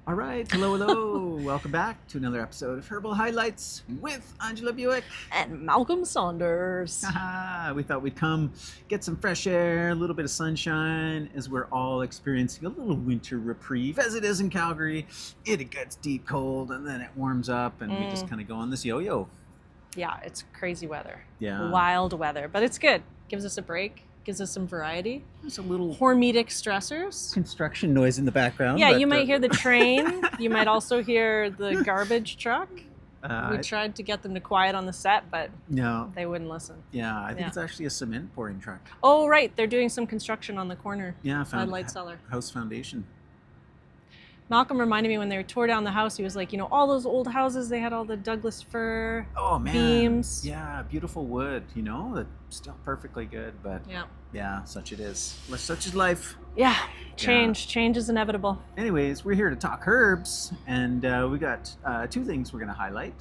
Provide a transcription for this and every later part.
All right, hello. Welcome back to another episode of Herbal Highlights with Angela Bewick. And Malcolm Saunders. We thought we'd come get some fresh air, a little bit of sunshine, as we're all experiencing a little winter reprieve, as it is in Calgary. It gets deep cold, and then it warms up, and we just kind of go on this yo-yo. Yeah, it's crazy weather. Yeah. Wild weather, but it's good. Gives us a break. Gives us some variety. There's a little hormetic stressors. construction noise in the background. Yeah, you might hear the train. You might also hear the garbage truck. We tried to get them to quiet on the set, but no, they wouldn't listen. Yeah, I think it's actually a cement pouring truck. Oh, right. They're doing some construction on the corner. Yeah, Light cellar. House foundation. Malcolm reminded me when they tore down the house, he was like, all those old houses, they had all the Douglas fir beams. Yeah, beautiful wood, that's still perfectly good, but yeah, such it is. Such is life. Yeah, change is inevitable. Anyways, we're here to talk herbs, and we got two things we're going to highlight.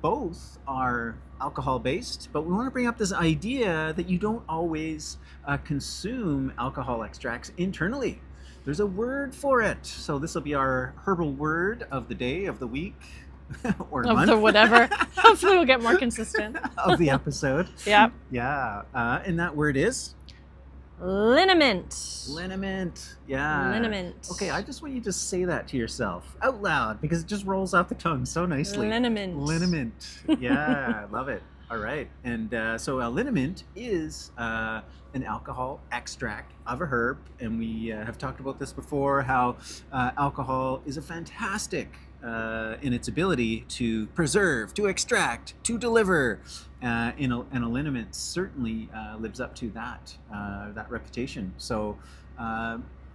Both are alcohol-based, but we want to bring up this idea that you don't always consume alcohol extracts internally. There's a word for it. So this will be our herbal word of the day, of the week, or month. Of the whatever. Hopefully we'll get more consistent. Of the episode. Yeah. Yeah. And that word is? Linament. Linament. Yeah. Linament. Okay, I just want you to say that to yourself out loud because it just rolls off the tongue so nicely. Linament. Linament. Yeah, love it. All right. And so a linament is an alcohol extract of a herb. And we have talked about this before, how alcohol is a fantastic in its ability to preserve, to extract, to deliver. And a linament certainly lives up to that reputation. So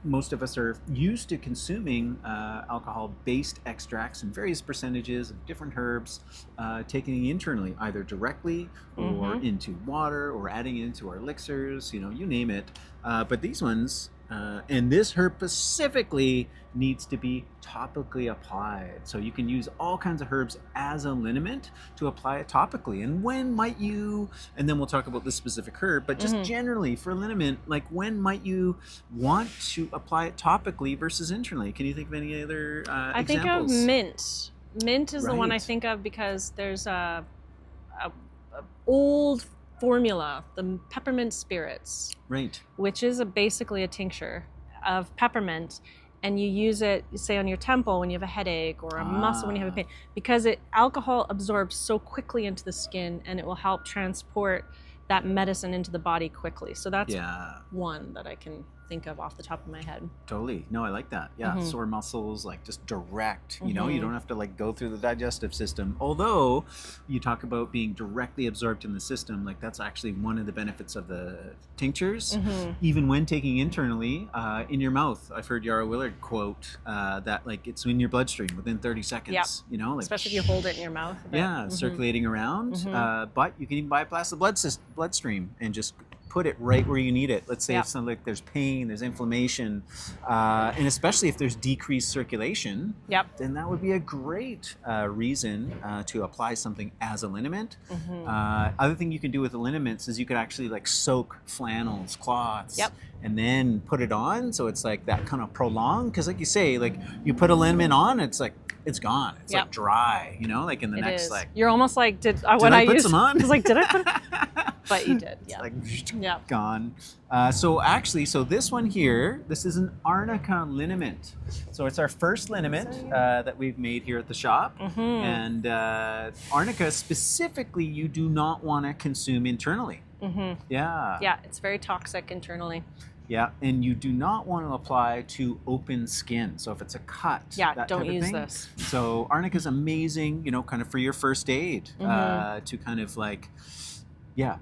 most of us are used to consuming alcohol-based extracts in various percentages of different herbs, taking internally, either directly or into water or adding it into our elixirs, you name it. But these ones, and this herb specifically, needs to be topically applied. So you can use all kinds of herbs as a liniment to apply it topically. And when might you, and then we'll talk about this specific herb, but just generally for liniment, like when might you want to apply it topically versus internally? Can you think of any other examples? I think of mint. Mint is the one I think of because there's a old formula, the peppermint spirits, right, which is basically a tincture of peppermint, and you use it, say, on your temple when you have a headache or a muscle when you have a pain, because alcohol absorbs so quickly into the skin, and it will help transport that medicine into the body quickly. So that's one that I can think of off the top of my head. Totally. No, I like that. Yeah, sore muscles, like just direct, you don't have to like go through the digestive system. Although you talk about being directly absorbed in the system, like that's actually one of the benefits of the tinctures, even when taking internally in your mouth. I've heard Yara Willard quote that like it's in your bloodstream within 30 seconds, like, especially if you hold it in your mouth. Circulating around. But you can even bypass the bloodstream and just put it right where you need it. Let's say if like there's pain, there's inflammation, and especially if there's decreased circulation, then that would be a great reason to apply something as a liniment. Other thing you can do with the liniments is you could actually like soak flannels, cloths, and then put it on, so it's like that kind of prolonged, because like you say, like you put a liniment on, it's like it's gone. It's like dry, like in the next like you're almost like did I put use some on? I was like, did I put but you did. It's like gone. So this one here, this is an Arnica linament. So it's our first liniment that we've made here at the shop. And Arnica specifically, you do not want to consume internally. Yeah, it's very toxic internally. Yeah, and you do not want to apply to open skin. So if it's a cut, don't use this. So Arnica is amazing, kind of for your first aid, to kind of like,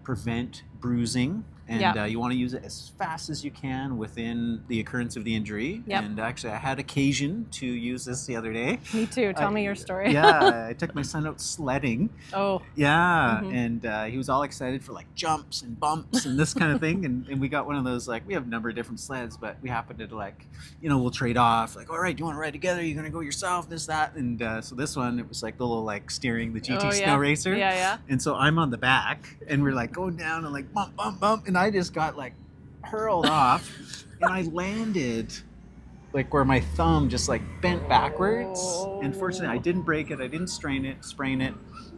prevent bruising. And you want to use it as fast as you can within the occurrence of the injury. And actually, I had occasion to use this the other day. Me too. Tell me your story. I took my son out sledding. Oh. Yeah, and he was all excited for like jumps and bumps and this kind of thing. And we got one of those, like, we have a number of different sleds, but we happened to like, we'll trade off. Like, all right, do you want to ride together? You're going to go yourself, this, that. And so this one, it was like the little like steering the GT Snow Racer. Yeah. And so I'm on the back and we're like going down and like bump, bump, bump. And I just got like hurled off and I landed like where my thumb just like bent backwards. And fortunately, I Oh. didn't break it. I didn't sprain it.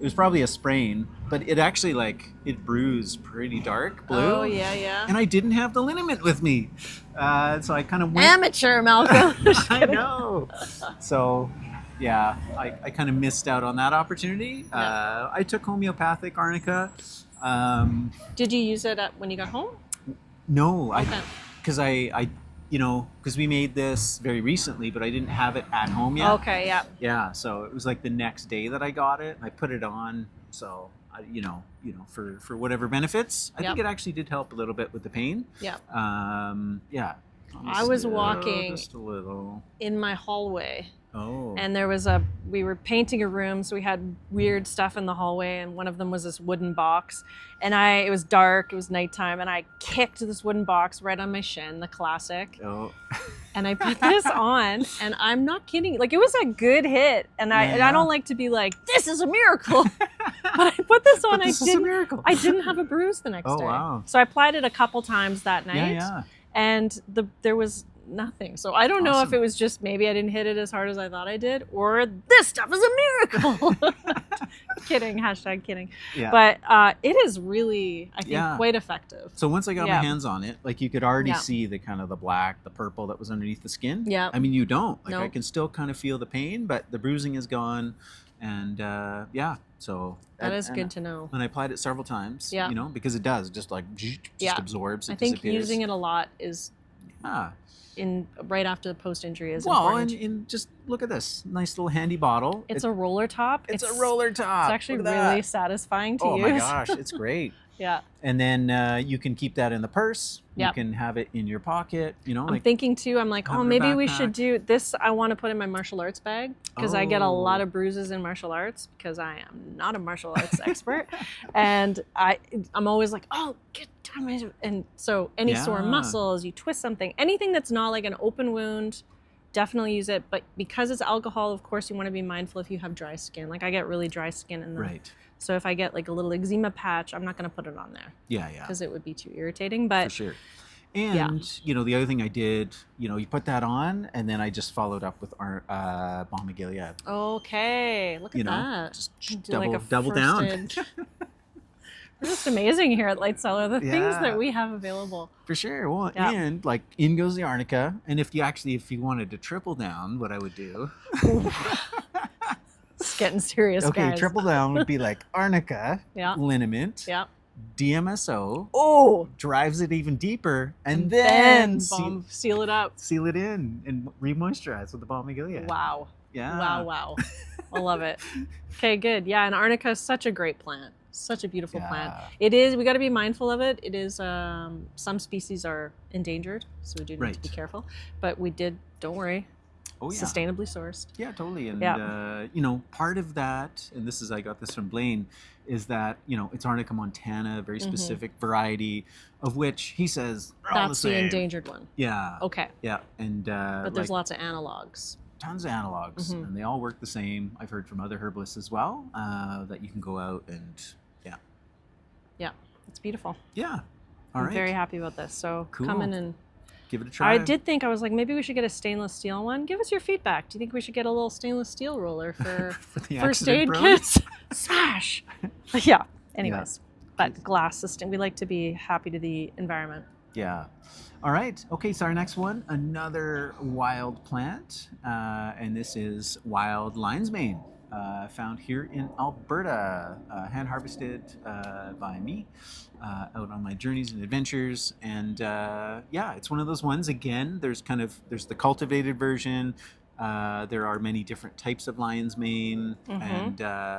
It was probably a sprain, but it actually like it bruised pretty dark blue. Oh, yeah, yeah. And I didn't have the liniment with me, so I kind of went. Amateur, Malcolm. Just I kidding. know. So, yeah, I kind of missed out on that opportunity. Yeah. I took homeopathic Arnica. Did you use it when you got home? No, Okay. because we made this very recently, but I didn't have it at home yet. Okay, yeah. Yeah, so it was like the next day that I got it. I put it on, so for whatever benefits. I think Yep. it actually did help a little bit with the pain. Yeah. Yeah. I was walking just a little. in my hallway, Oh. and we were painting a room, so we had weird stuff in the hallway, and one of them was this wooden box, and it was dark, it was nighttime, and I kicked this wooden box right on my shin, the classic, Oh. and I put this on, and I'm not kidding, like it was a good hit, and I don't like to be like, this is a miracle, but I put this on, But this is a miracle. I didn't have a bruise the next Oh, day. wow. So I applied it a couple times that night, Yeah. and there was nothing. So I don't know if Awesome. it was just maybe I didn't hit it as hard as I thought I did, or this stuff is a miracle. Kidding, hashtag kidding. Yeah. But it is really, I think, Yeah. quite effective. So once I got Yeah. my hands on it, like you could already Yeah. see the kind of the black, the purple that was underneath the skin. Yeah. I mean, you don't. Like I Nope. can still kind of feel the pain, but the bruising is gone, and yeah. So That is and good to know. And I applied it several times. Yeah. Because it does just like Yeah. absorbs. It I think disappears. using it a lot is Ah. right after the post injury is Well, important. and just look at this nice little handy bottle. It's a roller top. It's a roller top. It's actually Look at really that. satisfying to Oh use. my gosh, it's great. Yeah. And then you can keep that in the purse. Yep. You can have it in your pocket. I'm Like thinking too, I'm like, have oh, it in a maybe we should backpack. do this. I want to put in my martial arts bag because I get a Oh. lot of bruises in martial arts because I am not a martial arts expert. And I'm always like, oh, get down my, and so any sore Yeah. muscles, you twist something, anything that's not like an open wound, definitely use it. But because it's alcohol, of course, you want to be mindful if you have dry skin. Like I get really dry skin in the, right. so if I get like a little eczema patch, I'm not going to put it on there Yeah. because it would be too irritating. For But sure. And the other thing I did, you put that on, and then I just followed up with our balm of Gilead. okay, look at that. Just Do like a double down. firsted- We're just amazing here at Light Cellar. The things Yeah. that we have available. For sure. Well, Yeah. and like in goes the Arnica. And if you wanted to triple down, what I would do. It's getting serious, Okay, guys. triple down would be like Arnica, Yeah. liniment, Yeah. DMSO, Oh, drives it even deeper, and then seal it up. seal it in and re-moisturize with the balm of Gilead. Wow. Yeah. Wow. I love it. Okay, good. Yeah, and Arnica is such a great plant. Such a beautiful plant. Yeah. It is, we got to be mindful of it. It is, some species are endangered, so we do need to be Right. careful. But don't worry, Oh yeah. sustainably sourced. Yeah, totally. And Yeah. part of that, and I got this from Blaine, is that it's Arnica montana, a very specific variety, of which he says they're all the That's the same. endangered one. Yeah. Okay. Yeah, and But there's like, lots of analogs. tons of analogs, Mhm. and they all work the same. I've heard from other herbalists as well that you can go out and Yeah, it's beautiful. yeah. All I'm right. very happy about this. So Cool. come in and Give it a try. I did think I was like, maybe we should get a stainless steel one. Give us your feedback. Do you think we should get a little stainless steel roller for for the first accident aid prone. kits? Smash. Yeah. Anyways, but glass system. We like to be happy to the environment. Yeah. All right. Okay. So our next one, another wild plant, and this is wild lion's mane, found here in Alberta, hand harvested by me out on my journeys and adventures. And yeah, it's one of those ones. Again, there's the cultivated version. There are many different types of lion's mane, and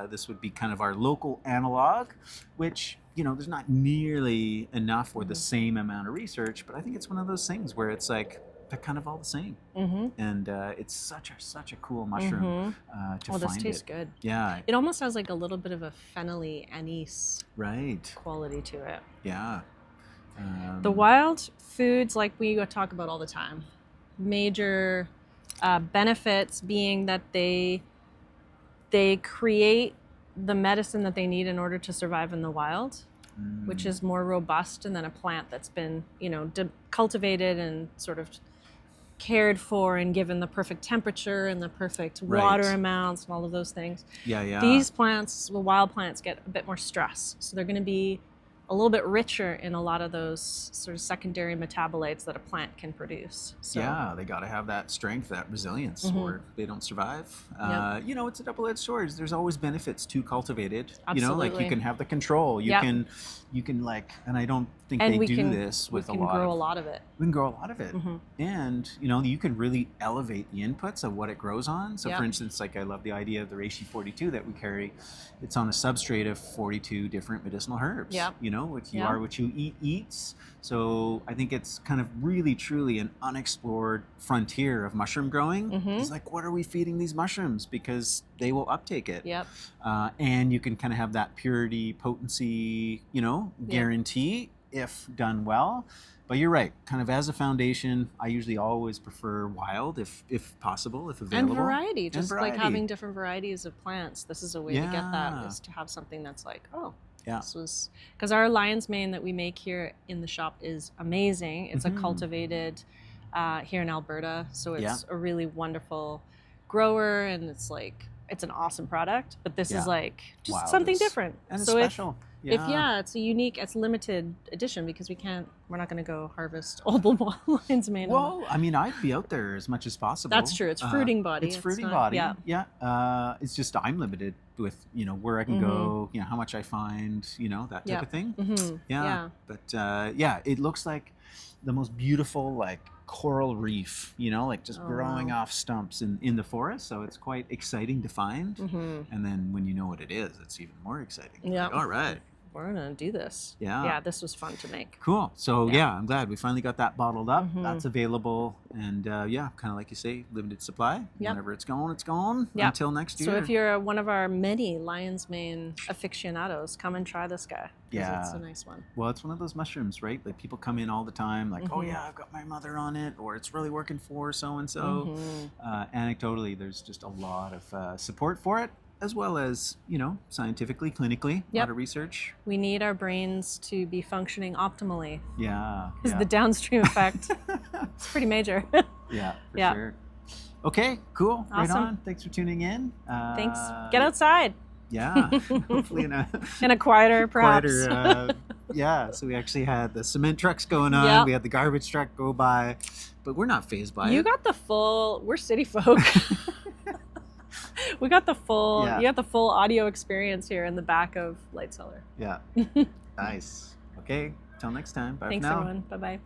this would be kind of our local analog, which there's not nearly enough or the same amount of research, but I think it's one of those things where it's like they're kind of all the same, and it's such a cool mushroom to Oh, find this tastes it. good. Yeah, It almost has like a little bit of a fennelly anise right. quality to it. Yeah. The wild foods, like we talk about all the time, major benefits being that they create the medicine that they need in order to survive in the wild, which is more robust than a plant that's been, cultivated and sort of cared for and given the perfect temperature and the perfect Right. water amounts and all of those things. Yeah. These plants, the wild plants, get a bit more stress. So they're going to be a little bit richer in a lot of those sort of secondary metabolites that a plant can produce. So, Yeah, they got to have that strength, that resilience, Mhm. or they don't survive. Yep. You know, it's a double-edged sword. There's always benefits to cultivated. You know, like you Absolutely. can have the control. You Yep. can like, and I don't think And they we do can, this we with a can lot grow of. a lot of it. We can grow a lot of it. Mhm. And, you know, you can really elevate the inputs of what it grows on. So, Yep. for instance, like I love the idea of the reishi 42 that we carry. It's on a substrate of 42 different medicinal herbs. Yep. You know, what you Yep. are, what you eat, eats. So I think it's kind of really, truly an unexplored frontier of mushroom growing. Mhm. It's like, what are we feeding these mushrooms? Because they will uptake it. Yep. And you can kind of have that purity, potency, you know, Yep. guarantee if done well. But you're right. Kind of as a foundation, I usually always prefer wild, if possible, if And available. variety, just like variety. having different varieties of plants. This is a way to get that, Yeah. is to have something that's like, oh, Yeah. this was, because our lion's mane that we make here in the shop is amazing. It's Mhm. a cultivated here in Alberta, so it's Yeah. a really wonderful grower, and it's like, it's an awesome product. But this Yeah. is like just Wild something is- different. And it's So special. if it's a unique, it's limited edition, because we're not going to go harvest all the lion's mane. Well, I mean, I'd be out there as much as possible. That's true. It's fruiting body. It's fruiting not- body. Yeah. Yeah. It's just I'm limited with, you know, where I can go, you know, how much I find, you know, that type Yeah. of thing. Mm-hmm. Yeah. But yeah, it looks like the most beautiful, like, coral reef, you know, like just Oh, growing wow. off stumps in the forest. So it's quite exciting to find. Mm-hmm. And then when you know what it is, it's even more exciting. Yeah. Like, all right. We're gonna do this. Yeah. Yeah, this was fun to make. Cool. So Yeah. yeah, I'm glad we finally got that bottled up. Mhm. That's available, and yeah, kind of like you say, limited supply. Yep. Whenever it's gone, it's gone. Yep. Until next year. So if you're one of our many lion's mane aficionados, come and try this guy. 'Cause Yeah. it's a nice one. Well, it's one of those mushrooms, right? Like people come in all the time, like, oh Mhm. yeah, I've got my mother on it, or it's really working for so and so. Mhm. Anecdotally, there's just a lot of support for it, as well as, you know, scientifically, clinically, a Yep. lot of research. We need our brains to be functioning optimally. Yeah. Is yeah. the downstream effect? It's pretty major. Yeah, for Yeah. sure. Okay, cool. Right Awesome. on. Thanks for tuning in. Thanks. Get outside Yeah, hopefully in a in a quieter, perhaps. quieter. Yeah, so we actually had the cement trucks going on. Yep. We had the garbage truck go by, but we're not phased by You it. got the full. We're city folk. We got the full. Yeah. You got the full audio experience here in the back of Light Cellar. Yeah, nice. Okay, till next time. Bye Thanks, for now. everyone. Bye bye.